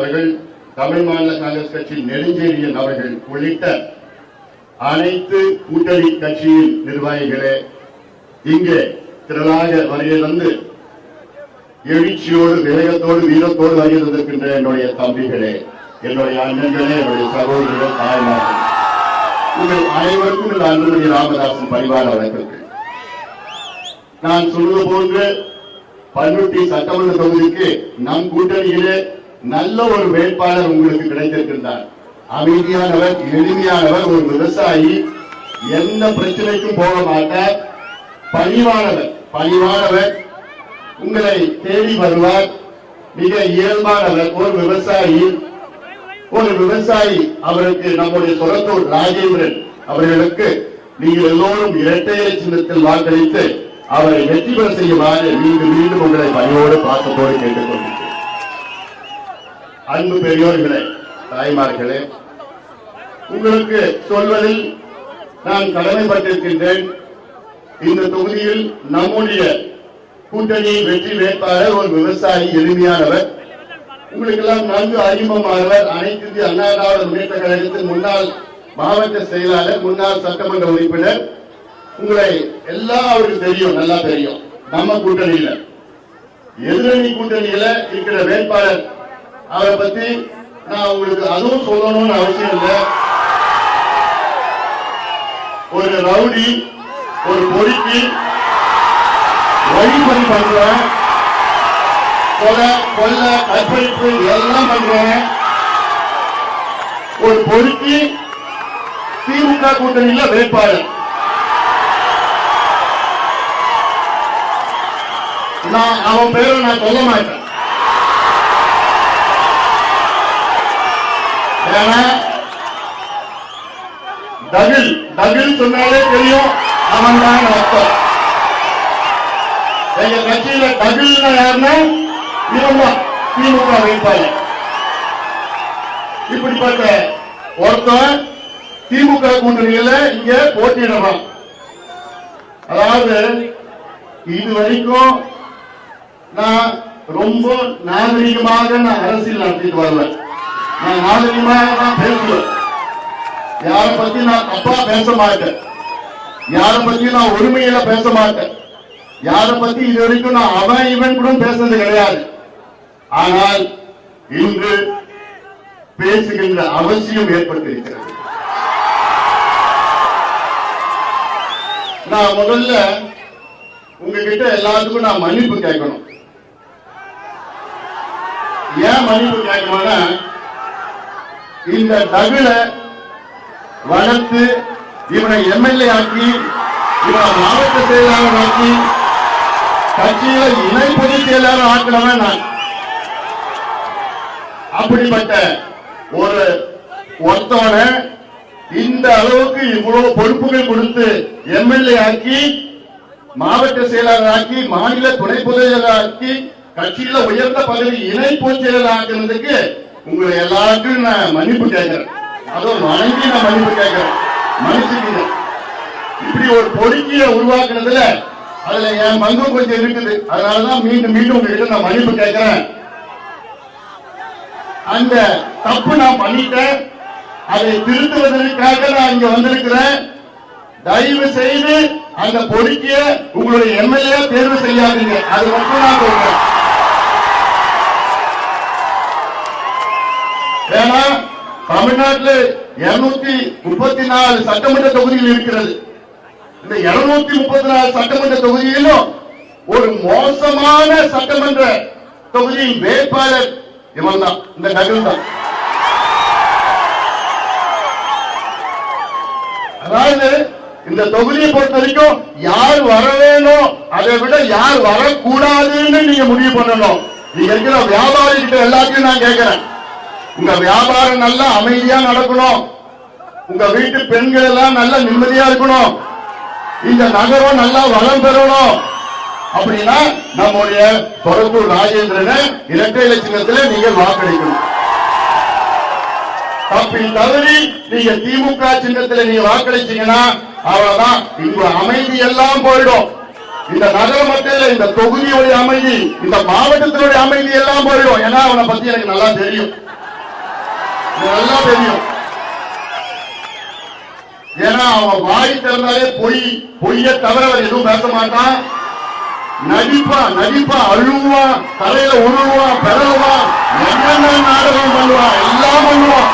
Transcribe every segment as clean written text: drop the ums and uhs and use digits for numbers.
அவர்கள், தமிழ் மாநில காங்கிரஸ் கட்சி நெடுஞ்செழியன் அவர்கள் உள்ளிட்ட அனைத்து கூட்டணி கட்சியின் நிர்வாகிகளே, இங்கே திரளாக வருகை தந்து எழுச்சியோடு, வேகத்தோடு, வீரத்தோடு வருகை தந்திருக்கின்ற என்னுடைய தம்பிகளே, என்னுடைய அண்ணன்களே, என்னுடைய சகோதரர்கள், தாய்மார்கள், உங்கள் அனைவருக்கும் இந்த அன்புமணி ராமதாசன் பரிவார வணக்கங்கள். நான் சொல்வது போன்று பண்ருட்டி சட்டமன்ற தொகுதிக்கு நம் கூட்டணியிலே நல்ல ஒரு வேட்பாளர் உங்களுக்கு கிடைத்திருக்கின்றார். அமைதியானவர், எளிமையானவர், ஒரு விவசாயி, எந்த பிரச்சனைக்கும் போக மாட்டார், பணிவானவர், உங்களை தேடி வருவார், மிக இயல்பானவர், ஒரு விவசாயி. அவருக்கு நம்முடைய சொரத்தூர் ராஜேந்திரன் அவர்களுக்கு நீங்கள் எல்லோரும் இரட்டை இலை சின்னத்தில் வாக்களித்து அவரை வெற்றி பெற செய்யுமாறு மீண்டும் உங்களை பணியோடு பாசத்தோடு கேட்டுக்கொள்கிறேன். அன்பு பெரியோர்களே, தாய்மார்களே, உங்களுக்கு சொல்வதில் நான் கடமைப்பட்டிருக்கின்றேன். இந்த தொகுதியில் நம்முடைய கூட்டணியின் வெற்றி வேட்பாளர் ஒரு விவசாயி, எளிமையானவர், உங்களுக்கு எல்லாம் நன்கு அறிமுகமானவர், அனைத்து இந்திய அண்ணா திராவிட முன்னேற்ற கழகத்தின் முன்னாள் மாவட்ட செயலாளர், முன்னாள் சட்டமன்ற உறுப்பினர். உங்களை எல்லாம் அவருக்கு தெரியும், நல்லா தெரியும். நம்ம கூட்டணியில, எதிரணி கூட்டணியில இருக்கிற வேட்பாளர், அவரை பத்தி நான் உங்களுக்கு அதுவும் சொல்லணும்னு அவசியம் இல்லை. ஒரு ரவுடி, ஒரு பொறுக்கி, வழிபறி பண்றேன், கொல்ல, கற்பழிப்பு எல்லாம் பண்றேன். ஒரு பொறுக்கி திமுக கூட்டணியில வேட்பாளர். நான் அவன் பேரை நான் சொல்ல மாட்டேன். தகில் சொன்னாலே தெரியும் அவன் தான் அர்த்தம். எங்க கட்சியில தகில் யாருன்னா இவன் தான், திமுக வேட்பாளர். இப்படிப்பட்ட ஒருத்தன் திமுக கூட்டணியில இங்க போட்டியிடலாம். அதாவது இதுவரைக்கும் நான் ரொம்ப நாகரிகமாக நான் அரசியல் நடத்திட்டு வருவேன். நான் நாகரிகமாக தான் பேசுவேன். யாரை பத்தி நான் தப்பா பேச மாட்டேன். யாரை பத்தி நான் ஒருமையில பேச மாட்டேன். யாரை பத்தி இது வரைக்கும் நான் அவன் இவன் கூட பேசுறது கிடையாது. ஆனால் இன்று பேசுகின்ற அவசியம் ஏற்பட்டிருக்கிறது. நான் முதல்ல உங்ககிட்ட எல்லாத்துக்கும் நான் மன்னிப்பு கேட்கணும். ஏன் மன்னிப்பு கேட்கணும்னா, இந்த தகுல வளர்த்து இவனை எம்எல்ஏ ஆக்கி, இவனை மாவட்ட செயலாளர் ஆக்கி, கட்சியில இணை பொதுச் செயலாளர் ஆக்கினவன் நான். அப்படிப்பட்ட ஒருத்தவன இந்த அளவுக்கு இவ்வளவு பொறுப்புகள் கொடுத்து எம்எல்ஏ ஆக்கி, மாவட்ட செயலாளர் ஆக்கி, மாநில துணை பொதுச் செயலாளர் ஆக்கி, கட்சியில உயர்ந்த பதவி இணை பொதுச் செயலாளர் ஆக்குறதுக்கு உங்களை எல்லாருக்கும் நான் மன்னிப்பு கேட்கிறேன். அதுவும் வணங்கி நான் மன்னிப்பு கேட்கிறேன். மன்னிச்சுக்கீங்க. இப்படி ஒரு பொறுக்கிய உருவாக்குறதுல அதுல என் பங்கும் கொஞ்சம் இருக்குது. அதனாலதான் மீண்டும் உங்ககிட்ட நான் மன்னிப்பு கேட்கிறேன். அந்த தப்பு நான் பண்ணிட்டேன். அதை திருத்துவதற்காக நான் இங்க வந்திருக்கிறேன். தயவு செய்து அந்த பொறுக்கிய உங்களுடைய எம்எல்ஏ தேர்வு செய்யாதீங்க. அது மட்டும் நான் சொல்றேன். ஏன்னா தமிழ்நாட்டில் 234 சட்டமன்ற தொகுதிகள் இருக்கிறது. இந்த 234 சட்டமன்ற தொகுதியிலும் ஒரு மோசமான சட்டமன்ற தொகுதியின் வேட்பாளர் இவன் தான், இந்த நகல் தான். அதாவது இந்த தொகுதியை பொறுத்த வரைக்கும் யார் வர வேணும், அதை விட யார் வரக்கூடாதுன்னு நீங்க முடிவு பண்ணணும். நீங்க இருக்கிற வியாபாரி கிட்ட எல்லாத்தையும் நான் கேட்கிறேன். உங்க வியாபாரம் நல்லா அமைதியா நடக்கணும். உங்க வீட்டு பெண்கள் எல்லாம் நல்லா நிம்மதியா இருக்கணும். இந்த நகரம் நல்லா வளம் பெறணும். அப்படின்னா நம்முடைய சொரத்தூர் ராஜேந்திரனை இரட்டை இலை சின்னத்திலே நீங்கள் வாக்களிக்கணும். தப்பில் தவறி நீங்க திமுக சின்னத்தில் நீங்க வாக்களிச்சீங்கன்னா அவ்வளவுதான். இங்க அமைதி எல்லாம் போயிடும். இந்த நகர மக்கள், இந்த தொகுதியுடைய அமைதி, இந்த மாவட்டத்தினுடைய அமைதி எல்லாம் போயிடும். ஏன்னா அவனை பத்தி எனக்கு நல்லா தெரியும். நல்லா தெரியும். ஏன்னா அவன் வாய் திறந்தாலே பொய்ய தவிர எதுவும் பேச மாட்டான். நடிப்பா அழுவான், தலையில உருவான், பிறகுவான், என்னென்ன நாடகம் பண்ணுவான், எல்லாம் பண்ணுவான்.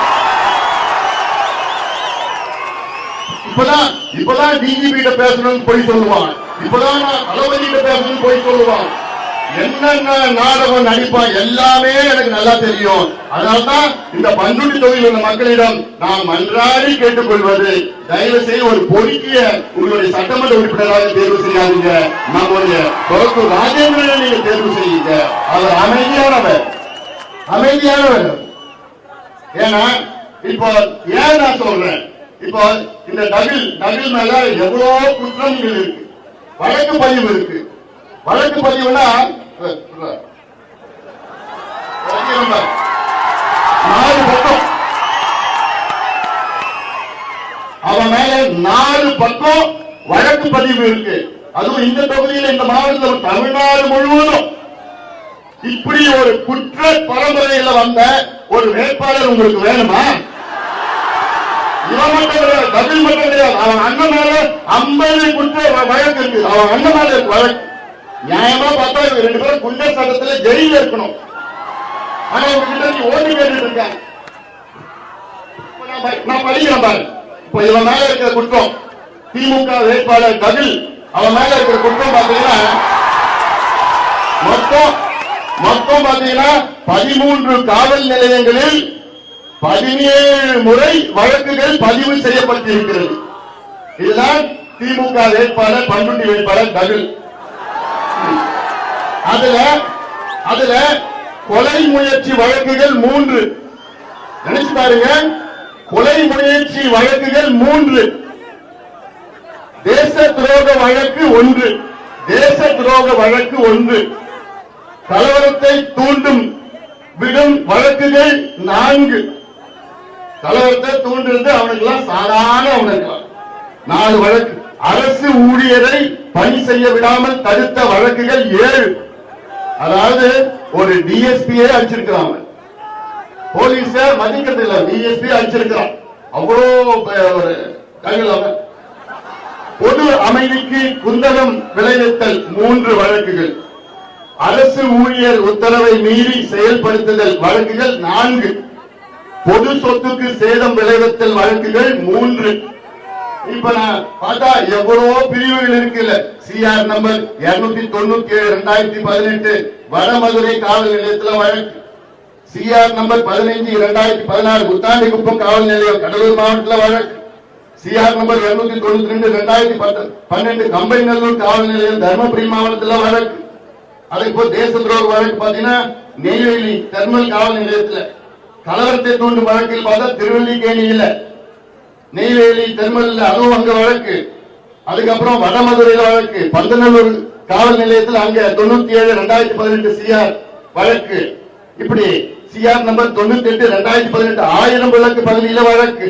இப்பதான் டிஜிபி கிட்ட பேசணும்னு போய் சொல்லுவான், இப்பதான் நான் தளபதி கிட்ட பேசணும்னு போய் சொல்லுவான். என்னென்ன நாடகம் நடிப்பான் எல்லாமே எனக்கு நல்லா தெரியும். அதனால்தான் இந்த பண்ருட்டி தொகுதியில் உள்ள மக்களிடம் நான் மன்றாடி கேட்டுக்கொள்வது, தயவு செய்து ஒரு பொறுக்கிய உங்களுடைய சட்டமன்ற உறுப்பினராக தேர்வு செய்யாதீங்க. நம்முடைய கொளத்தூர் ராஜேந்திரனை நீங்க தேர்வு செய்யுங்க. அவர் அமைதியானவர். ஏன்னா இப்போ ஏன் நான் சொல்றேன், இப்போ இந்த டகில் மேல எவ்வளவு குற்றங்கள் இருக்கு, வழக்கு பதிவு இருக்கு. வழக்கு பதிவுனா 4 பக்கம், அவன் மேல 4 பக்கம் வழக்கு பதிவு இருக்கு. அதுவும் இந்த தொகுதியில், இந்த மாவட்டத்தில், தமிழ்நாடு முழுவதும் இப்படி ஒரு குற்ற பரம்பரையில் வந்த ஒரு வேட்பாளர் உங்களுக்கு வேணுமா? இவன் மட்டும் கிடையாது, டகில் மட்டும் கிடையாது, அவன் அண்ணன் மேல 50 குற்ற வழக்கு இருக்கு. அவன் அண்ணன் மேல வழக்கு நியாயமா பார்த்தா 2 பேரும் குண்டர் சட்டத்தில் ஜெயில இருக்கணும். ஆனா உங்ககிட்ட நீ ஓட்டு கேட்டு இருக்க. நான் படிக்கிறேன் பாரு. இப்ப இவன் மேல இருக்கிற குற்றம், திமுக வேட்பாளர் டகில், அவன் மேல இருக்கிற குற்றம் பாத்தீங்கன்னா மொத்தம் பாத்தீங்கன்னா 13 காவல் நிலையங்களில் 17 முறை வழக்குகள் பதிவு செய்யப்பட்டிருக்கிறது. இதுதான் திமுக வேட்பாளர், பண்ருட்டி வேட்பாளர் டகில். அதுல கொலை முயற்சி வழக்குகள் 3. நினைச்சு பாருங்க, கொலை முயற்சி வழக்குகள் 3, தேச துரோக வழக்கு 1, தேச துரோக வழக்கு 1, கலவரத்தை தூண்டும் விடும் வழக்குகள் 4. கலவரத்தை தூண்டுறது அவனுக்கெல்லாம் சாதாரண, அவனுக்கு 4 வழக்கு. அரசு ஊழியரை பணி செய்ய விடாமல் தடுத்த வழக்குகள் 7. அதாவது ஒரு டிஎஸ்பியே அடிச்சிருக்கிறான், போலீஸ மதிக்கிறதில்ல, டிஎஸ்பி அடிச்சிருக்கிறான். அவ்வளோ பொது அமைதிக்கு குந்தகம் விளைவித்தல் 3 வழக்குகள், அரசு ஊழியர் உத்தரவை மீறி செயல்படுத்துதல் வழக்குகள் 4, பொது சொத்துக்கு சேதம் விளைவித்தல் வழக்குகள் 3. இப்ப நான் பார்த்தா எவ்வளவோ பிரிவுகள் இருக்குல்ல. சிஆர் நம்பர் 297 2018 வடமதுரை காவல் நிலையத்தில் வழக்கு, சிஆர் நம்பர் 15 2016 குத்தாண்டிக்குப்பம் காவல் நிலையம் கடலூர் மாவட்டத்தில் வழக்கு, சிஆர் நம்பர் 292 2012 கம்பைநல்லூர் காவல் நிலையம் தர்மபுரி மாவட்டத்தில் வழக்கு. அதே போல் தேச துரோக வழக்கு பாத்தீங்கன்னா நெய்வேலி தெர்மல் காவல் நிலையத்தில், கலவரத்தை தூண்டும் வழக்கில் பார்த்தா திருவல்லிக்கேணியில, நெய்வேலி தெர்மல் அதுவும் அங்க வழக்கு. அதுக்கப்புறம் வடமதுரையில் வழக்கு, பந்தநல்லூர் காவல் நிலையத்தில் அங்க 97 2018 சிஆர் வழக்கு. இப்படி சிஆர் நம்பர் 98 2018 1000 விளக்கு பகுதியில வழக்கு,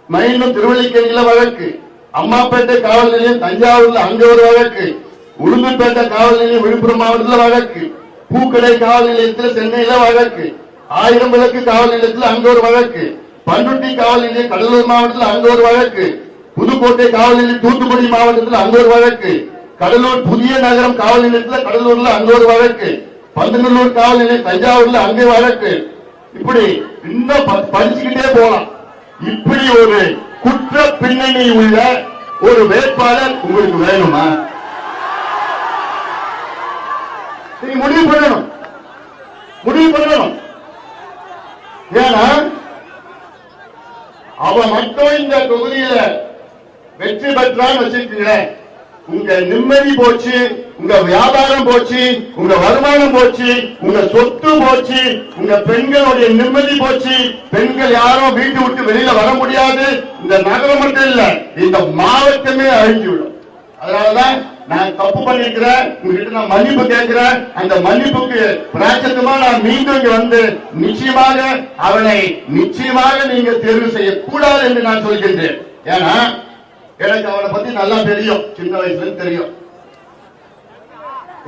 மயிலும் திருவல்லிக்கேணியில வழக்கு, அம்மாப்பேட்டை காவல் நிலையம் தஞ்சாவூர்ல அங்க ஒரு வழக்கு, உளுந்தூர்பேட்டை காவல் நிலையம் விழுப்புரம் மாவட்டத்தில் வழக்கு, பூக்கடை காவல் நிலையத்தில் சென்னையில வழக்கு, 1000 விளக்கு காவல் நிலையத்தில் அங்க ஒரு வழக்கு, பண்ருட்டி காவல் நிலையம் கடலூர் மாவட்டத்தில் அங்க ஒரு வழக்கு, புதுக்கோட்டை காவல் நிலையம் தூத்துக்குடி மாவட்டத்தில் அங்க ஒரு வழக்கு, கடலூர் புதிய நகரம் காவல் நிலையத்தில் கடலூர்ல அங்க ஒரு வழக்கு, பந்தநல்லூர் காவல் நிலையம் தஞ்சாவூர்ல அங்க வழக்கு. இப்படி இன்னும் படிச்சுக்கிட்டே போலாம். இப்படி ஒரு குற்ற பின்னணி உள்ள ஒரு வேட்பாளர் உங்களுக்கு வேணுமா? நீங்க முடிவு பண்ணணும். ஏன்னா அவன் மட்டும் இந்த தொகுதியில வெற்றி பெற்றான்னு வச்சிருக்கீங்களேன், உங்க நிம்மதி போச்சு, உங்க வியாபாரம் போச்சு, உங்க வருமானம் போச்சு, உங்க சொத்து போச்சு, உங்க பெண்களுடைய நிம்மதி போச்சு. பெண்கள் யாரும் வீட்டு விட்டு வெளியில வர முடியாது. இந்த நகரம் மட்டும் இல்ல, இந்த மாவட்டமே அழிஞ்சுவிடும். அதனாலதான் நான் தப்பு பண்ணிருக்கிறேன், உங்ககிட்ட நான் மன்னிப்பு கேட்கிறேன். அந்த மன்னிப்புக்கு பிராயச்சித்தமா நான் மீண்டும் இங்க வந்து நிச்சயமாக அவனை நீங்க தேர்வு செய்யக்கூடாது என்று நான் சொல்கின்றேன். ஏன்னா எனக்கு அவனை பத்தி நல்லா தெரியும், சின்ன வயசுல தெரியும்.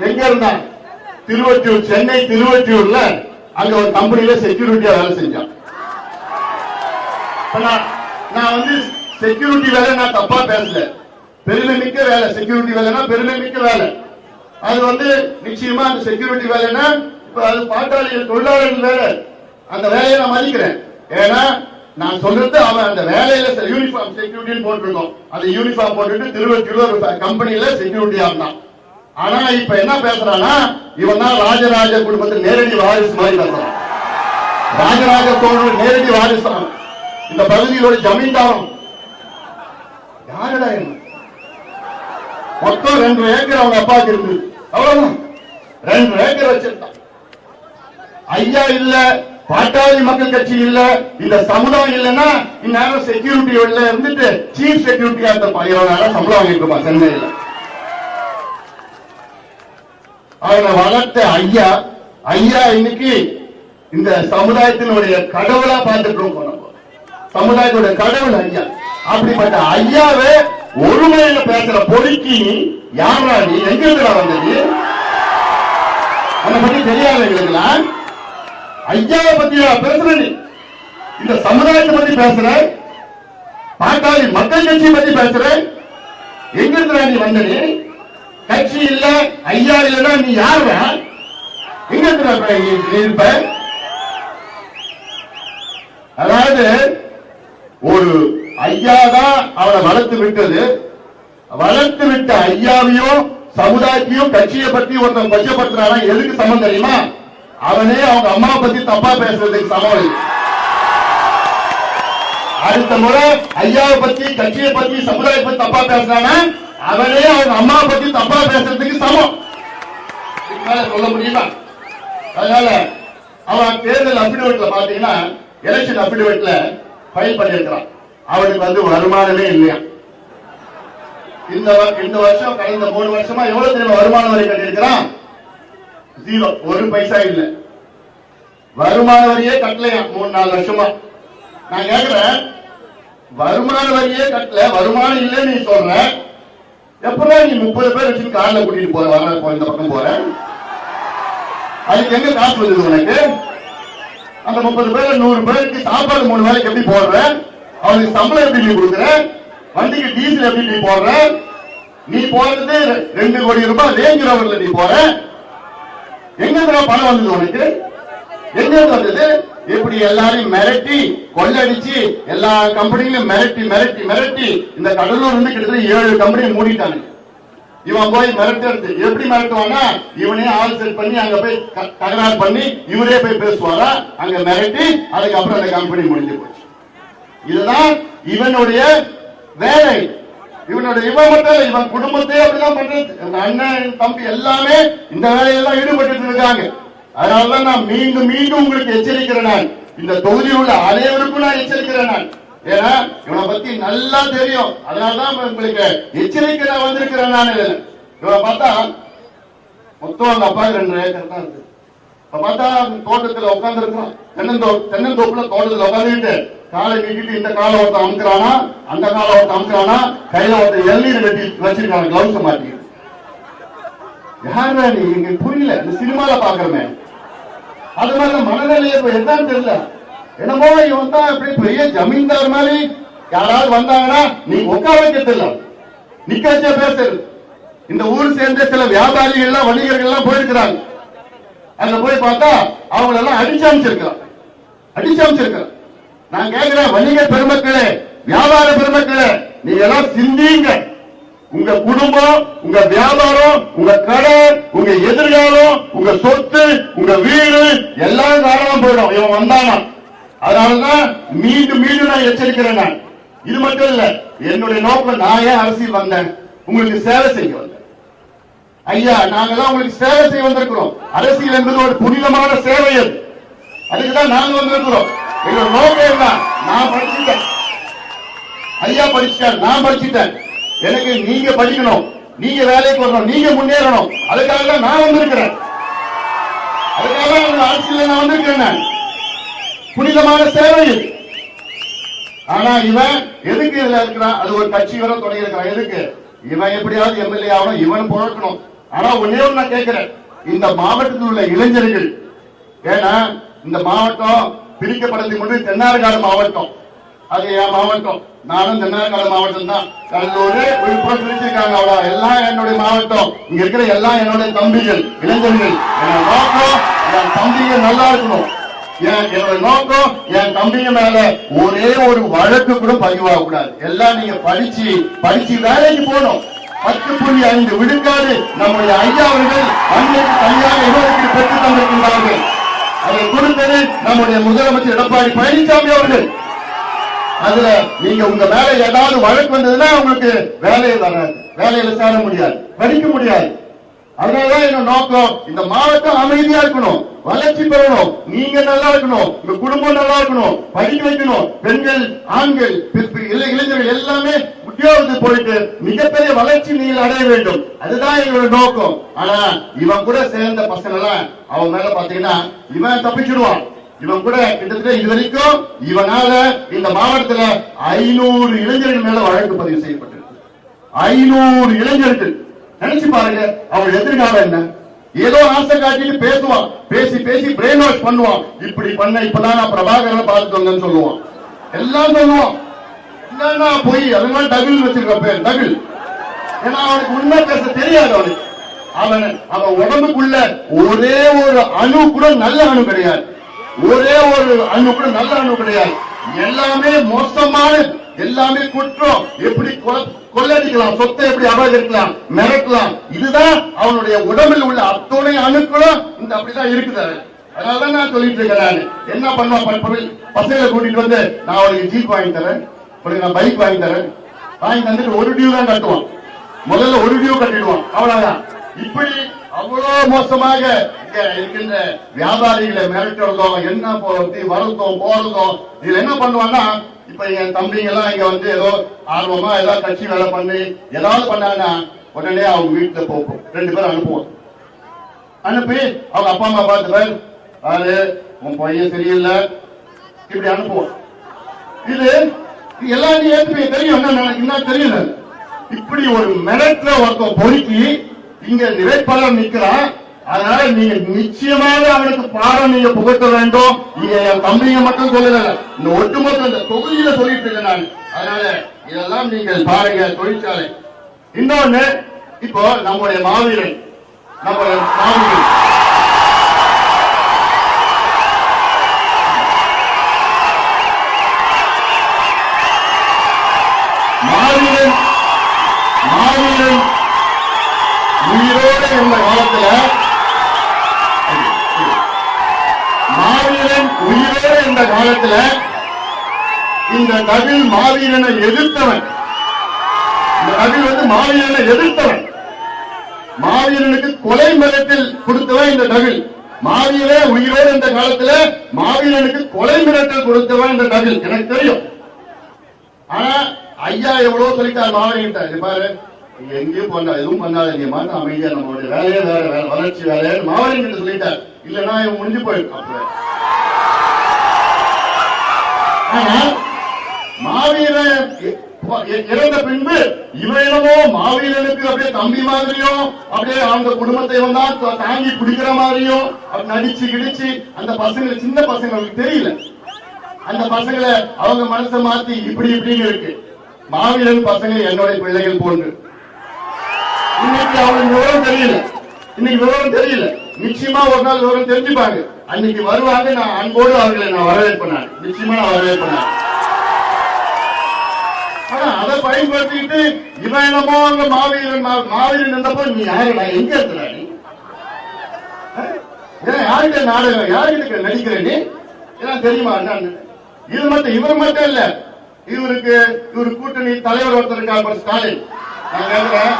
எங்க இருந்தான்? திருவொற்றியூர், சென்னை திருவொற்றியூர்ல அங்க ஒரு கம்பெனியில செக்யூரிட்டியா வேலை செஞ்சான். நான் வந்து செக்யூரிட்டி வேலை நான் தப்பா பேசல. பெருமை மிக்க வேலை செக்யூரிட்டி வேலைன்னா பெருமை மிக்க வேலை. அது வந்து நிச்சயமா அந்த செக்யூரிட்டி வேலைன்னா இப்ப அது பாட்டாளிகள் தொழிலாளர்கள் வேலை. அந்த வேலையை நான் மதிக்கிறேன். ஏன்னா நான் சொல்றது அவன் அந்த வேலையில யூனிஃபார்ம் செக்யூரிட்டின்னு போட்டிருக்கோம். அந்த யூனிஃபார்ம் போட்டுட்டு திருவள்ளூர் கம்பெனியில செக்யூரிட்டியா இருந்தான். ஆனா இப்ப என்ன பேசுறான்னா இவன் தான் ராஜராஜ குடும்பத்தில் நேரடி வாரிசு மாதிரி பேசுறான். ராஜராஜ சோழன் நேரடி வாரிசு. இந்த பகுதியிலோட ஜமீன்தாரம் யாருடா? மொத்தம் 2 ஏக்கர் அவங்க அப்பாவுக்கு இருந்தது. அவ்வளவுதான், 2 ஏக்கர் வச்சிருந்தான். ஐயா இல்ல, பாட்டாளி மக்கள் கட்சி இல்ல, இந்த சமுதாயம் இல்லைன்னா இந்நேரம் செக்யூரிட்டி உள்ள இருந்துட்டு சீஃப் செக்யூரிட்டியா இருப்பான். 20,000 சம்பளம் வாங்கிட்டு இருப்பான் சென்னையில. அவனை வளர்த்த ஐயா ஐயா இன்னைக்கு இந்த சமுதாயத்தினுடைய கடவுளா பார்த்துட்டு இருக்கோம். சமுதாயத்துடைய கடவுள் ஐயா. அப்படிப்பட்ட ஐயாவே ஒருமையில பேசுற பொறுக்கி யாரா நீ? எங்க இருந்தா வந்தது? அதை பத்தி தெரியாது எங்களுக்குல. ஐயாவை பத்தி பேசுற நீ, இந்த சமுதாயத்தை பத்தி பேசுற, பாட்டாளி மக்கள் கட்சி பத்தி பேசுற. எங்க இருந்தா நீ வந்த? நீ கட்சி இல்ல ஐயா இல்லன்னா நீ யாரு? எங்க இருப்ப? அதாவது ஒரு ஐயா தான் அவனை வளர்த்து விட்டது. வளர்த்து விட்ட ஐயாவையும் சமுதாயத்தையும் கட்சியை பத்தி ஒருத்தன் கொச்சப்படுத்துறானா எதுக்கு சமம் தெரியுமா? அவனே அவங்க அம்மா பத்தி தப்பா பேசுறதுக்கு சமம். அடுத்த முறை ஐயாவை பத்தி கட்சியை பத்தி சமுதாயத்தை பத்தி தப்பா பேசுறானா அவனே அவங்க அம்மா பத்தி தப்பா பேசுறதுக்கு சமம். சொல்ல முடியுமா? அதனால அவன் தேர்தல் அபிடவிட்ல பாத்தீங்கன்னா எலெக்ஷன் அபிடவிட்ல ஃபைல் பண்ணிருக்கிறான். அவனுக்கு வந்து வருமானமே இல்லையா. இந்த வருஷம் கடந்த 3 வருஷமா எவ்வளவு தெரியுமா வருமான வரி கட்டியிருக்கிறான்? 0, 1 பைசா இல்ல. வருமான வரியே கட்டலையா 3-4 வருஷமா. நான் கேட்கிறேன், வருமான வரியே கட்டல, வருமானம் இல்லைன்னு நீ சொல்ற, எப்பதான் நீ 30 பேர் வச்சு கார்ல கூட்டிட்டு போற வர இந்த பக்கம் போற? அதுக்கு எங்க காசு வந்தது உனக்கு? அந்த 30 பேர் 100 பேருக்கு சாப்பாடு 3 வேளைக்கு எப்படி போடுற? அவனுக்கு சம்பளம் எப்படி நீ கொடுக்குற? வண்டிக்கு டீசல் எப்படி நீ போடுற? நீ போறது 2 கோடி ரூபாய் ரேஞ்ச் ரோவர்ல நீ போற. எங்க பணம் வந்தது உனக்கு? எங்க வந்தது? எப்படி எல்லாரையும் மிரட்டி கொள்ளடிச்சு எல்லா கம்பெனிகளும் மிரட்டி மிரட்டி மிரட்டி இந்த கடலூர் இருந்து கிட்டத்தட்ட 7 கம்பெனி மூடிட்டாங்க. இவன் போய் மிரட்டுறது எப்படி மிரட்டுவானா? இவனே ஆள் செட் பண்ணி அங்க போய் தகராறு பண்ணி இவரே போய் பேசுவாரா, அங்க மிரட்டி அதுக்கப்புறம் அந்த கம்பெனி முடிஞ்சு போச்சு. இதுதான் இவனுடைய வேலை. இவன் மட்டும் இவன் குடும்பத்தையே அப்படிதான் பண்றது. அண்ணன் தம்பி எல்லாமே இந்த வேலையெல்லாம் ஈடுபட்டு இருக்காங்க. அதனாலதான் நான் மீண்டும் மீண்டும் உங்களுக்கு எச்சரிக்கிறேன். நான் இந்த தொகுதியில் உள்ள அனைவருக்கும் நான் எச்சரிக்கிறேன். நான் ஏன்னா இவனை பத்தி நல்லா தெரியும். அதனாலதான் உங்களுக்கு எச்சரிக்கை நான் வந்திருக்கிறேன். நான் இவனை பார்த்தா மொத்தம் அந்த அப்பா 2 ஏக்கர் தான் இருக்கு. இப்ப பார்த்தா தோட்டத்துல உட்கார்ந்து இருக்கிறான். தென்னந்தோப்புல தோட்டத்துல உட்காந்துக்கிட்டு காலை நீட்டிட்டு இந்த காலை ஒருத்தன் அமுக்குறானா, அந்த காலை ஒருத்தன் அமுக்குறானா, கையில ஒருத்தன் எண்ணீர் வெட்டி வச்சிருக்காங்க, கிளவுஸ் மாட்டி. யாரா நீ? இங்க புரியல. இந்த சினிமால பாக்குறமே அது மாதிரி மனநிலையை என்னன்னு தெரியல. என்னமோ இவன் தான் அப்படி பெரிய ஜமீன்தார் மாதிரி யாராவது வந்தாங்கன்னா நீ உட்கார வைக்கல, நிக்க வச்ச பேசுறது. இந்த ஊர் சேர்ந்த சில வியாபாரிகள் எல்லாம் வணிகர்கள் எல்லாம் போயிருக்கிறாங்க. அங்க போய் பார்த்தா அவங்க எல்லாம் அடிச்சு அமைச்சிருக்கிறான். நான் கேட்கிறேன், வணிக பெருமக்களே, வியாபார பெருமக்களே, நீங்க எல்லாம் சிந்திங்க. உங்க குடும்பம், உங்க வியாபாரம், உங்க கடை, உங்க எதிர்காலம், உங்க சொத்து, உங்க வீடு எல்லாம் காரணம் போயிடும் இவன் வந்தானா. அதனாலதான் மீண்டும் மீண்டும் நான் எச்சரிக்கிறேன். நான் இது மட்டும் இல்ல, என்னுடைய நோக்கம் நான் ஏன் அரசியல் வந்தேன்? உங்களுக்கு சேவை செய்ய வந்தேன். ஐயா, நாங்கெல்லாம் உங்களுக்கு சேவை செய்ய வந்திருக்கிறோம். அரசியல் என்பது ஒரு புனிதமான சேவை. அதுக்குதான் நாங்க வந்திருக்கிறோம். எங்களோட நோக்கம் என்ன? நான் படிச்சுட்டேன், ஐயா படிச்சுட்டேன், நான் படிச்சுட்டேன். எனக்கு நீங்க படிக்கணும், நீங்க வேலைக்கு வரணும், நீங்க முன்னேறணும். அதுக்காக தான் நான் வந்திருக்கிறேன். அதுக்காக அரசியல் நான் வந்திருக்கிறேன். புனிதமான சேவை. ஆனா இவன் எதுக்கு இதுல இருக்கிறான்? அது ஒரு கட்சி வர தொடங்கி இருக்கிறான். எதுக்கு? இவன் எப்படியாவது எம்எல்ஏ ஆகணும், இவன் பொழக்கணும். ஆனா ஒன்னே ஒண்ணு நான் கேட்கிறேன், இந்த மாவட்டத்தில் உள்ள இளைஞர்கள், ஏன்னா இந்த மாவட்டம் பிரிக்கப்படுறதுக்கு முன்னாடி தென்னார்காடு மாவட்டம், அது என் மாவட்டம். நானும் தென்னார்காடு மாவட்டம் தான். கடலூர், விழுப்புரம் பிரிச்சிருக்காங்க. அவ்வளோ எல்லாம் என்னுடைய மாவட்டம். இங்க இருக்கிற எல்லாம் என்னுடைய தம்பிகள், இளைஞர்கள். என் நோக்கம் என் தம்பிங்க நல்லா இருக்கணும். என்னோட நோக்கம் என் தம்பிங்க மேல ஒரே ஒரு வழக்கு கூட பதிவாக கூடாது. எல்லாம் நீங்க படிச்சு வேலைக்கு போகணும். 10.5 விழுக்காடு நம்முடைய ஐயா அவர்கள் அன்னைக்கு தனியாக இடஒதுக்கீடு பெற்று தந்திருக்கின்றார்கள். அதை கொடுத்தது நம்முடைய முதலமைச்சர் எடப்பாடி பழனிசாமி அவர்கள். அதுல நீங்க உங்க மேல ஏதாவது வழக்கு வந்ததுன்னா உங்களுக்கு வேலையை வராது, வேலையில சேர முடியாது, படிக்க முடியாது. அதனாலதான் என்ன நோக்கம், இந்த மாவட்டம் அமைதியா இருக்கணும், வளர்ச்சி பெறணும், நீங்க நல்லா இருக்கணும், உங்க குடும்பம் நல்லா இருக்கணும், படிக்க வைக்கணும். பெண்கள், ஆண்கள், இளைஞர்கள் எல்லாமே உத்தியோகத்துக்கு போயிட்டு மிகப்பெரிய வளர்ச்சி நீங்கள் அடைய வேண்டும். அதுதான் எங்களோட நோக்கம். ஆனா இவன் கூட சேர்ந்த பசங்க எல்லாம் அவன் மேல பாத்தீங்கன்னா இவன் தப்பிச்சிடுவான். இவன் கூட கிட்டத்தட்ட இது வரைக்கும் இவனால இந்த மாவட்டத்துல 500 இளைஞர்கள் மேல வழக்கு பதிவு செய்யப்பட்டிருக்கு. 500 இளைஞர்கள். நினைச்சு பாருங்க, அவன் எதிர்காலம் என்ன? ஏதோ ஆசை காட்டிட்டு பேசுவான், பேசி பிரெயின் வாஷ் பண்ணுவான். இப்படி பண்ண இப்பதான் நான் பிரபாகரனை பார்த்துட்டு வந்தேன்னு சொல்லுவான், எல்லாம் சொல்லுவான். என்னன்னா போய் அதனால டகில் வச்சிருக்க பேர் டகில். ஏன்னா அவனுக்கு உண்மை பேச தெரியாது. அவன் உடம்புக்குள்ள ஒரே ஒரு அணு கூட நல்ல அணு கிடையாது. ஒரே ஒரு அணு கூட நல்ல அணு கிடையாது. எல்லாமே மோசமான, எல்லாமே குற்றம். எப்படி கொள்ளடிக்கலாம், சொத்தை எப்படி அபகரிக்கலாம், மிரட்டலாம். இதுதான் அவனுடைய உடம்பில் உள்ள அத்தனை அணுக்களும் இந்த அப்படிதான் இருக்குது. அதனாலதான் நான் சொல்லிட்டு இருக்கிறேன். என்ன பண்ணுவான், பசங்களை கூட்டிட்டு வந்து நான் அவனுக்கு ஜீப் வாங்கி தரேன், நான் பைக் வாங்கி தரேன், வாங்கி தந்துட்டு ஒரு டியூ தான் கட்டுவான். முதல்ல ஒரு டியூ கட்டிடுவான், அவ்வளவுதான். இப்படி அவ்வளவு மோசமாக இருக்கின்ற வியாபாரிகளை மிரட்டுறதும், என்ன வரதும் போறதும். இதுல என்ன பண்ணுவான்னா, இப்ப என் தம்பிங்க எல்லாம் இங்க வந்து ஏதோ ஆர்வமா ஏதாவது கட்சி வேலை பண்ணி ஏதாவது பண்ணாங்கன்னா உடனே அவங்க வீட்டுல போகும் 2 பேரும் அனுப்புவோம். அனுப்பி அவங்க அப்பா அம்மா பார்த்துப்பாரு, யாரு உன் பையன் சரியில்லை, இப்படி அனுப்புவோம். இது எல்லாத்தையும் ஏற்று தெரியும், என்ன தெரியல. இப்படி ஒரு மிரட்டுற ஒருத்தன் பொறுக்கி இங்க வேட்பாளர் நிக்கிறான். அதனால நீங்க நிச்சயமாக அவனுக்கு பாடம் நீங்க புகட்ட வேண்டும். நீங்க என் தம்பிங்க மட்டும் சொல்லல, இந்த ஒட்டுமொத்த இந்த தொகுதியில சொல்லிட்டு இருக்கேன் நான். அதனால இதெல்லாம் நீங்கள் பாருங்க. தொழிற்சாலை இன்னொன்னு, இப்போ நம்முடைய மாவீரன் உயிரோடு இருந்த காலத்துல இந்த நபில் மாவீரனை எதிர்த்தவன். இந்த நபில் வந்து மாவீரனை எதிர்த்தவன். மாவீரனுக்கு கொலை மிரட்டல் கொடுத்தவன் இந்த நபில். மாவீரே உயிரோடு இருந்த காலத்துல மாவீரனுக்கு கொலை மிரட்டல் கொடுத்தவன் இந்த நபில், எனக்கு தெரியும். ஆனா ஐயா எவ்வளவு சொல்லிட்டார் மாவீரன், பாரு எங்கேயும் பண்ணா எதுவும் பண்ணாத, நீ மாட்ட அமைதியா நம்மளுடைய வேலையே வேற வளர்ச்சி வேலைன்னு மாவீரன் சொல்லிட்டார். இல்லன்னா இவன் முடிஞ்சு போயிடும். அப்ப ஆனா மாவீரன் இறந்த பின்பு இவனமோ மாவீரனுக்கு அப்படியே தம்பி மாதிரியும், அப்படியே அவங்க குடும்பத்தை வந்தா தாங்கி பிடிக்கிற மாதிரியும் நடிச்சு கிடிச்சு அந்த பசங்களை, சின்ன பசங்களுக்கு தெரியல, அந்த பசங்களை அவங்க மனசை மாத்தி இப்படி இப்படின்னு இருக்கு. மாவீரன் பசங்க என்னுடைய பிள்ளைகள் போன்று. இன்னைக்கு அவங்களுக்கு விவரம் தெரியல. நிச்சயமா ஒரு நாள் விவரம் தெரிஞ்சுப்பாங்க. அன்னைக்கு வருவாங்க. நான் அன்போடு அவர்களை நான் வரவேற்பேன். நிச்சயமா நான் வரவேற்பேன். ஆனா அதை பயன்படுத்திட்டு இவன் என்னமோ அங்க மாவீரன் இருந்தப்போ நீ யாரு, நான் எங்க இருக்கிற, நீ யாருக்கிட்ட நாடகம், யாருக்கிட்ட நடிக்கிற நீ, எல்லாம் தெரியுமா? இது மட்டும் இவர் மட்டும் இல்ல, இவரு கூட்டணி தலைவர் ஒருத்தர் இருக்கார் ஸ்டாலின். நான் கேட்கிறேன்,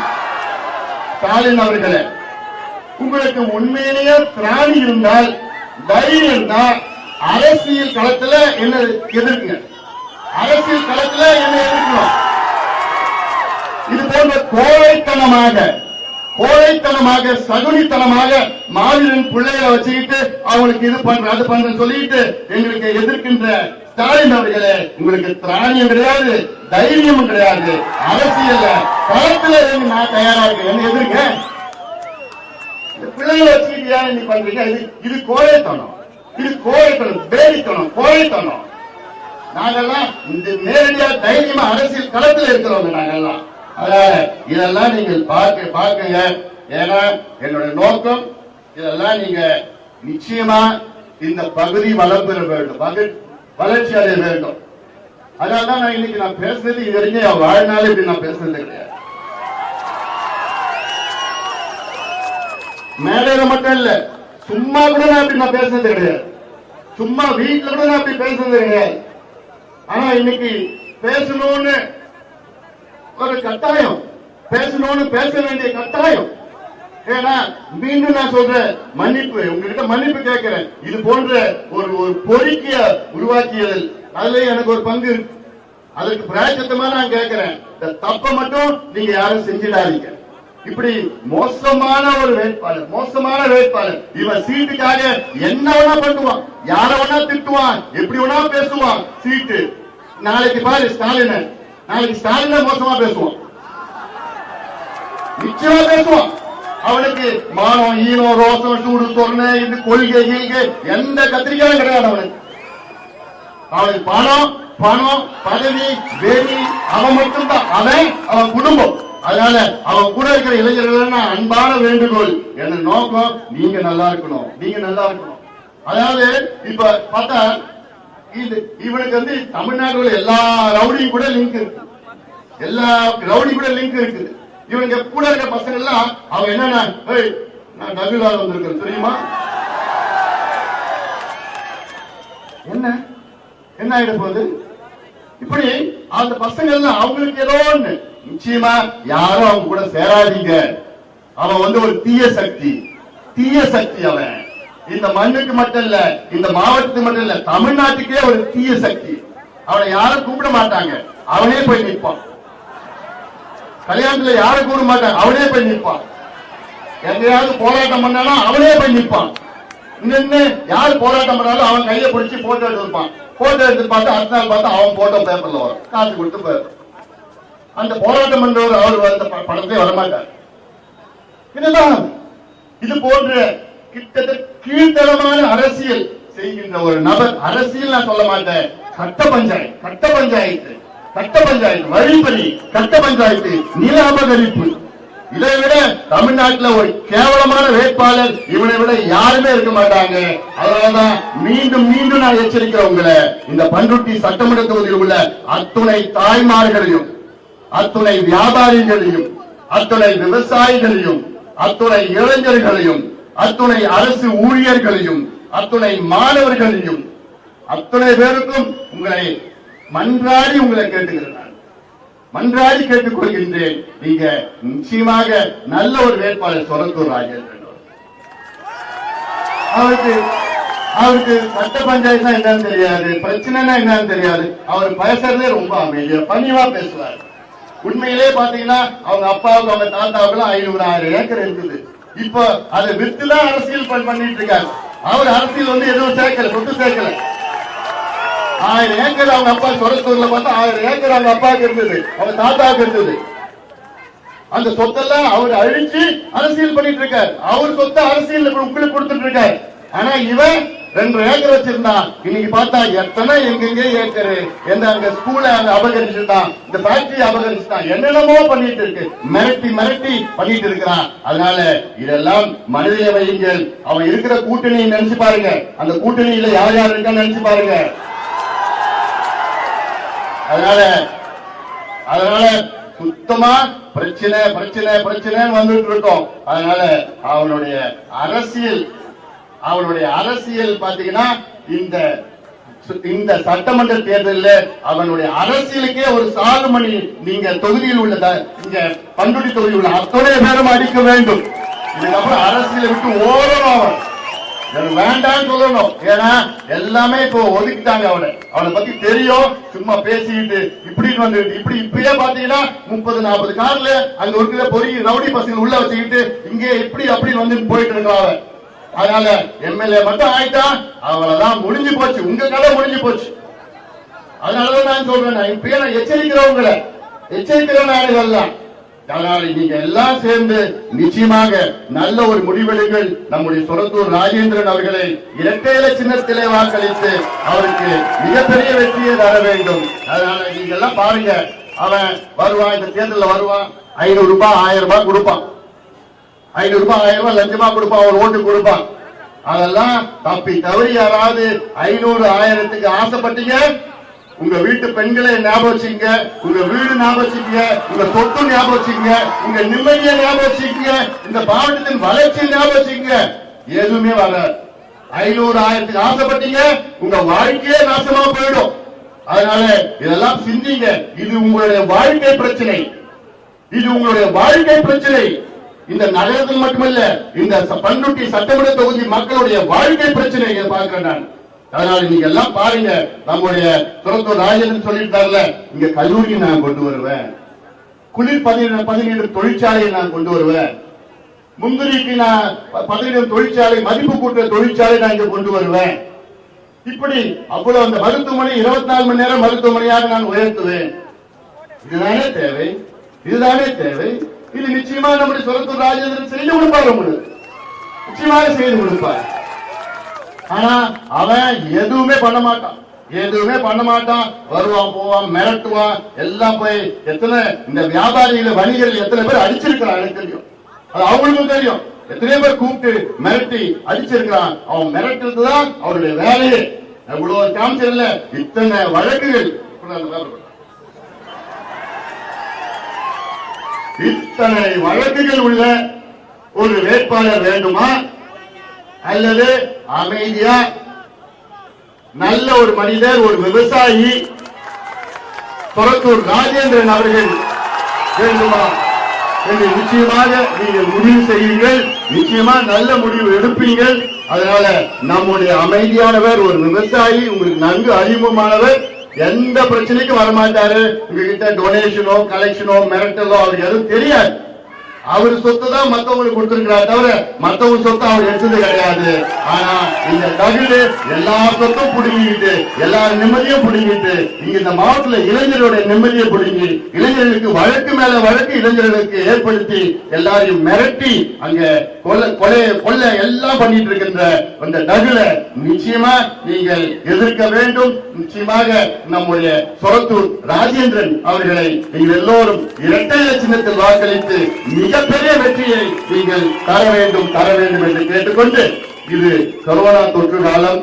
ஸ்டாலின் அவர்களே, உங்களுக்கு உண்மையிலேயே திராணி இருந்தால், தைரியம் இருந்தால் அரசியல் களத்துல என்ன எதிர்க்குங்க, அரசியல் களத்துல என்ன எதிர்க்கணும். இது போன்ற கோழைத்தனமாக சகுனித்தனமாக மாவீரன் பிள்ளைகளை வச்சுக்கிட்டு அவங்களுக்கு இது பண்ற அது பண்றேன்னு சொல்லிட்டு எங்களுக்கு எதிர்க்கின்ற ஸ்டாலின் அவர்களே, உங்களுக்கு திராணியம் கிடையாது, தைரியமும் கிடையாது. அரசியல் களத்துல நான் தயாரா இருக்கேன், என்ன எதிர்க்க. பிள்ளைகளை வச்சுக்கிட்டு ஏன் நீ பண்றீங்க? இது கோழைத்தனம், பேடித்தனம், கோழைத்தனம். நாங்கெல்லாம் இந்த நேரடியா தைரியமா அரசியல் களத்தில் இருக்கிறோம் நாங்கெல்லாம். அதனால இதெல்லாம் நீங்கள் பார்க்குங்க. ஏன்னா என்னுடைய நோக்கம் இதெல்லாம் நீங்க நிச்சயமா இந்த பகுதி வளம் பெற வேண்டும், வளர்ச்சி அடைய வேண்டும். அதனாலதான் நான் இன்னைக்கு நான் பேசுறது இது வரைக்கும் வாழ்நாள் இப்படி நான் பேசுறது கிடையாது. மேடையில மட்டும் இல்ல, சும்மா கூட நான் அப்படி நான் பேசுறது கிடையாது. சும்மா வீட்டுல கூட நான் அப்படி பேசுறது கிடையாது. ஆனா இன்னைக்கு பேசணும்னு ஒரு கட்டாயம், பேசணும்னு பேச வேண்டிய கட்டாயம். ஏன்னா மீண்டும் நான் சொல்றேன், மன்னிப்பு உங்ககிட்ட மன்னிப்பு கேட்கிறேன். இது போன்ற ஒரு பொறுக்கிய உருவாக்கியதில் அதுல எனக்கு ஒரு பங்கு இருக்கு. அதுக்கு பிராயச்சத்தமா நான் கேட்கிறேன், இந்த தப்ப மட்டும் நீங்க யாரும் செஞ்சிடாதீங்க. இப்படி மோசமான ஒரு வேட்பாளர் இவன் சீட்டுக்காக என்ன வேணா பண்ணுவான், யார வேணா திட்டுவான், எப்படி வேணா பேசுவான். சீட்டு நாளைக்கு பாரு ஸ்டாலின், நாளைக்கு ஸ்டாலின மோசமா பேசுவான், நிச்சயமா பேசுவான். அவனுக்கு மானம், ஈனம், ரோசம், சூடு, சொன்ன இது கொள்கை எந்த கத்திரிக்காயும் கிடையாது. அவனுக்கு பணம், பதவி, வேலி அவன் மட்டும்தான், அவன் குடும்பம். அதனால அவன் கூட இருக்கிற இளைஞர்கள் அன்பான வேண்டுகோள், என்ன நோக்கம் நீங்க நல்லா இருக்கணும், நீங்க நல்லா இருக்கணும். அதாவது இப்ப பார்த்தா இவனுக்கு தமிழ்நாட்டுல எல்லா ரவுடியும் கூட லிங்க் இருக்கு, எல்லா ரவுடி கூட லிங்க் இருக்குது. இவனுக்கு கூட இருக்கிற பசங்க எல்லாம் அவன் என்னன்னா, நான் டகுலால் வந்திருக்கேன் தெரியுமா, என்ன ஆயிட போகுது. இப்படி அந்த பசங்க எல்லாம் அவங்களுக்கு ஏதோ ஒண்ணு. நிச்சயமா யாரும் அவங்க கூட சேராதீங்க. அவன் ஒரு தீய சக்தி அவன். இந்த மண்ணுக்கு மட்டும் இல்ல, இந்த மாவட்டத்துக்கு மட்டும் இல்ல, தமிழ்நாட்டுக்கே ஒரு தீய சக்தி. அவனை யாரும் கூப்பிட மாட்டாங்க, அவனே போய் நிற்பான். கல்யாணத்துல யாரும் கூப்பிட மாட்டாங்க, அவனே போய் நிற்பான். எங்கேயாவது போராட்டம் பண்ணாலும் அவனே போய் நிற்பான். இன்னும் யாரு போராட்டம் பண்ணாலும் அவன் கையை பிடிச்சி போட்டோ எடுத்துப்பான். போட்டோ எடுத்து பார்த்து அடுத்த நாள் பார்த்தா அவன் போட்டோ பேப்பர்ல வரும், காசு கொடுத்து அந்த போராட்டம் பண்றவர் அவர் அந்த படத்தை வரமாட்டார். இதுதான் இது போன்ற கிட்டத்தட்ட கீழ்த்தரமான அரசியல் செய்கின்ற ஒரு நபர். அரசியல் நான் சொல்ல மாட்டேன், கட்ட பஞ்சாயத்து, வழிப்பறி, கட்ட பஞ்சாயத்து, நில அபகரிப்பு. இதை விட தமிழ்நாட்டில் ஒரு கேவலமான வேட்பாளர் இவனை விட யாருமே இருக்க மாட்டாங்க. அதனாலதான் மீண்டும் நான் எச்சரிக்கிறேன் உங்களை, இந்த பண்ருட்டி சட்டமன்ற தொகுதியில் உள்ள அத்துணை தாய்மார்களையும், அத்துணை வியாபாரிகளையும், அத்துணை விவசாயிகளையும், அத்துணை இளைஞர்களையும், அத்துணை அரசு ஊழியர்களையும், அத்துணை மாணவர்களையும், அத்துணை பேருக்கும் உங்களை மன்றாடி கேட்டுக் கொள்கின்றேன். நீங்க நிச்சயமாக நல்ல ஒரு வேட்பாளர் சொரத்தூர் ராஜேந்திரன். அவருக்கு சட்ட பஞ்சாயத்து என்னன்னு தெரியாது, பிரச்சனைனா என்னன்னு தெரியாது. அவர் பேசுறதே ரொம்ப அமைதியா பணிவா பேசுவார். உண்மையிலே பாத்தீங்கன்னா அவங்க அப்பாவுக்கு அவங்க தாத்தாவுக்கு 500,000 ஏக்கர் இருக்குது. இப்ப அதை வித்துதான் அரசியல் பண்ணிட்டு இருக்காரு. அவர் அரசியல் எதுவும் சேர்க்கல, சொத்து சேர்க்கல. 1000 ஏக்கர் அவங்க அப்பா சொரத்தூர்ல பார்த்தா 1000 ஏக்கர் அவங்க அப்பாவுக்கு இருந்தது, அவங்க தாத்தாவுக்கு இருந்தது. அந்த சொத்தெல்லாம் அவர் அழிச்சு அரசியல் பண்ணிட்டு இருக்காரு. அவர் சொத்தை அரசியல் உங்களுக்கு கொடுத்துட்டு இருக்காரு. ஆனா இவன் 2 ஏக்கர் வச்சிருந்தான். இன்னைக்கு பார்த்தா எத்தனை எங்கெங்கே ஏக்கரு, அங்க ஸ்கூல அபகரிச்சுட்டான், இந்த ஃபேக்டரி அபகரிச்சுட்டான், என்னென்னமோ பண்ணிட்டு இருக்கு, மிரட்டி பண்ணிட்டு இருக்கிறான். அதனால இதெல்லாம் மனதிலே வையுங்கள். அவன் இருக்கிற கூட்டணியை நினைச்சு பாருங்க, அந்த கூட்டணியில யார் இருக்கான்னு நினைச்சு பாருங்க. அதனால சுத்தமா பிரச்சனை வந்துட்டு இருக்கோம். அதனால அவனுடைய அரசியல் பாத்தீங்கன்னா இந்த சட்டமன்ற தேர்தலில் அவனுடைய அரசியலுக்கே ஒரு சாகுமணி. நீங்க தொகுதியில் உள்ள இங்க பண்ருட்டி தொகுதியில் உள்ள அத்தனை பேரும் அடிக்க வேண்டும். இதுக்கப்புறம் அரசியலை விட்டு ஓடணும், அவன் வேண்டாம் சொல்லணும். ஏன்னா எல்லாமே இப்போ ஒதுக்கிட்டாங்க. அவனை பத்தி தெரியும், சும்மா பேசிட்டு இப்படின்னு வந்துட்டு இப்படியே பாத்தீங்கன்னா 30-40 கார்ல அங்க இருக்கிற பொறி ரவுடி பசங்க உள்ள வச்சுக்கிட்டு இங்கே இப்படி அப்படின்னு வந்து போயிட்டு இருக்கான். அதனால எம்எல்ஏ மட்டும் ஆயிட்டா அவ்வளவுதான், முடிஞ்சு போச்சு, உங்க கதை முடிஞ்சு போச்சு. அதனாலதான் நான் சொல்றேன், இப்பயே நான் எச்சரிக்கிறேன் நாடுகள்லாம். அதனால நீங்க எல்லாம் சேர்ந்து நிச்சயமாக நல்ல ஒரு முடிவெடுங்கள். நம்முடைய சொரத்தூர் ராஜேந்திரன் அவர்களை இரட்டை இலை சின்னத்திலே வாக்களித்து அவருக்கு மிகப்பெரிய வெற்றியை தர வேண்டும். அதனால நீங்க எல்லாம் பாருங்க, அவன் வருவான், இந்த தேர்தலில் வருவான், 500 ரூபாய் 1000 ரூபாய் கொடுப்பான், 500 ரூபாய் 1000 ரூபாய் லஞ்சமா கொடுப்பான், ஒரு ஓட்டு கொடுப்பான். அதெல்லாம் தப்பி தவறி யாராவது 500 1000க்கு ஆசைப்பட்டீங்க, உங்க வீட்டு பெண்களை ஞாபகம் வச்சுங்க, உங்க வீடு ஞாபகம் வச்சுங்க, உங்க சொத்து ஞாபகம் வச்சுங்க, உங்க நிம்மதியை ஞாபகம் வச்சுங்க, இந்த மாவட்டத்தின் வளர்ச்சியை ஞாபகம் வச்சுங்க. எதுவுமே வர 500 1000க்கு ஆசைப்பட்டீங்க, உங்க வாழ்க்கையே நாசமா போயிடும். அதனால இதெல்லாம் சிந்திங்க. இது உங்களுடைய வாழ்க்கை பிரச்சனை, இது உங்களுடைய வாழ்க்கை பிரச்சனை. இந்த நகரத்தில் மட்டுமல்ல, இந்த பண்ருட்டி சட்டமன்ற தொகுதி மக்களுடைய வாழ்க்கை பிரச்சனை பார்க்கிறேன் நான். அதனால நீங்க எல்லாம் பாருங்க, நம்முடைய சொரத்தூர் ராஜேந்திரன் சொல்லிட்டார்ல, இங்க கல்லூரியை நான் கொண்டு வருவேன், குளிர் 17 தொழிற்சாலையை நான் கொண்டு வருவேன், முந்திரிக்கு நான் 17 தொழிற்சாலை, மதிப்பு கூட்டுற தொழிற்சாலை நான் இங்க கொண்டு வருவேன். இப்படி அவ்வளவு அந்த மருத்துவமனை 24 மணி நேரம் மருத்துவமனையாக நான் உயர்த்துவேன். இதுதானே தேவை, இதுதானே தேவை. இது நிச்சயமா நம்முடைய சொரத்தூர் ராஜேந்திரன் செய்து கொடுப்பார், உங்களுக்கு நிச்சயமாக செய்து கொடுப்பார். ஆனா அவன் எதுவுமே பண்ண மாட்டான், எதுவுமே பண்ண மாட்டான். வருவான், போவான், மிரட்டுவான், எல்லாம் போய் எத்தனை இந்த வியாபாரிகளை வணிகர்கள் எத்தனை பேர் அடிச்சிருக்கிறான் எனக்கு தெரியும், அது அவங்களுக்கும் தெரியும். எத்தனை பேர் கூப்பிட்டு மிரட்டி அடிச்சிருக்கிறான். அவன் மிரட்டுறதுதான் அவருடைய வேலையே. இவ்வளவு காமிச்சல இத்தனை வழக்குகள், இத்தனை வழக்குகள் உள்ள ஒரு வேட்பாளர் வேண்டுமா, அல்லது அமைதியா நல்ல ஒரு மனிதர், ஒரு விவசாயி சொரத்தூர் ராஜேந்திரன் அவர்கள் வேண்டுமா என்று நிச்சயமாக நீங்கள் முடிவு செய்யுங்கள். நிச்சயமா நல்ல முடிவு எடுப்பீங்கள். அதனால நம்முடைய அமைதியானவர், ஒரு விவசாயி, உங்களுக்கு நன்கு அறிமுகமானவர், எந்த பிரச்சனைக்கும் வரமாட்டாரு. உங்ககிட்ட டொனேஷனோ கலெக்ஷனோ மிரட்டலோ அவருக்கு எதுவும் தெரியாது. அவர் சொத்து தான் மத்தவங்களுக்கு கொடுத்திருக்கிறார் தவிர மத்தவங்க சொத்து அவர் எடுத்தது கிடையாது. ஆனா இந்த தகுடு எல்லா சொத்தும் புடுங்கிட்டு, எல்லா நிம்மதியும் புடுங்கிட்டு, இங்க இந்த மாவட்டத்தில் இளைஞர்களுடைய நிம்மதியை புடுங்கி, இளைஞர்களுக்கு வழக்கு மேல வழக்கு இளைஞர்களுக்கு ஏற்படுத்தி, எல்லாரையும் மிரட்டி அங்க கொலை எல்லாம் பண்ணிட்டு இருக்கின்ற அந்த தகுல நிச்சயமா நீங்கள் எதிர்க்க வேண்டும். நிச்சயமாக நம்முடைய சொரத்தூர் ராஜேந்திரன் அவர்களை நீங்கள் எல்லோரும் இரட்டை இலை சின்னத்தில் வாக்களித்து மிகப்பெரிய வெற்றியை நீங்கள் தர வேண்டும் என்று கேட்டுக்கொண்டு, இது கொரோனா தொற்று காலம்.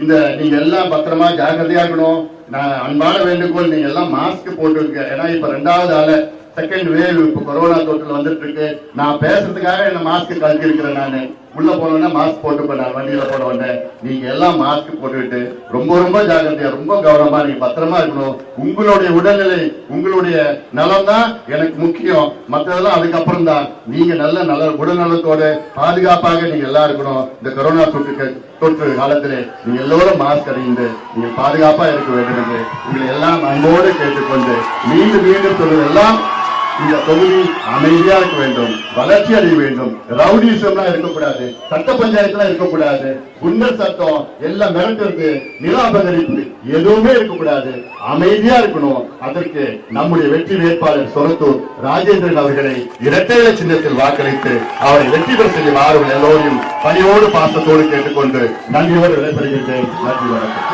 இந்த நீங்க எல்லாம் பத்திரமா ஜாக்கிரதையா இருக்கணும். நான் அன்பான வேண்டுகோள், நீங்க எல்லாம் மாஸ்க் போட்டுருக்க. ஏன்னா இப்ப 2வது அலை, செகண்ட் வேவ் இப்ப கொரோனா தொற்றுல வந்துட்டு இருக்கு. நான் பேசுறதுக்காக என்ன மாஸ்க் கழட்டி இருக்கிறேன். நான் உள்ள போனோம்னா மாஸ்க் போட்டு நான் வண்டியில போட வந்தேன். நீங்க எல்லாம் மாஸ்க் போட்டுக்கிட்டு ரொம்ப ஜாக்கிரதையா, ரொம்ப கவனமா நீங்க பத்திரமா இருக்கணும். உங்களுடைய உடல்நிலை, உங்களுடைய நலம் தான் எனக்கு முக்கியம். மற்றதெல்லாம் அதுக்கப்புறம் தான். நீங்க நல்ல உடல்நலத்தோட பாதுகாப்பாக நீங்க எல்லாம் இருக்கணும். இந்த கொரோனா தொற்று காலத்திலே நீங்க எல்லோரும் மாஸ்க் அணிந்து நீங்க பாதுகாப்பா இருக்க வேண்டும் என்று உங்களை எல்லாம் அன்போடு கேட்டுக்கொண்டு, மீண்டும் சொல்வதெல்லாம், இந்த தொகுதி அமைதியா இருக்க வேண்டும், வளர்ச்சி அடைய வேண்டும், ரவுடிசம்லாம் இருக்கக்கூடாது, சட்ட பஞ்சாயத்துலாம் இருக்கக்கூடாது, குண்டர் சட்டம் எல்லாம் மிரட்டுறது, நிராபகரிப்பு எதுவுமே இருக்கக்கூடாது, அமைதியா இருக்கணும். அதற்கு நம்முடைய வெற்றி வேட்பாளர் சொரத்தூர் ராஜேந்திரன் அவர்களை இரட்டை இலை சின்னத்தில் வாக்களித்து அவரை வெற்றி பெற செய்யும் ஆர்வம் எல்லோரையும் பணியோடு பாசத்தோடு கேட்டுக்கொண்டு நன்றியோடு விடைபெறுகின்றேன். நன்றி, வணக்கம்.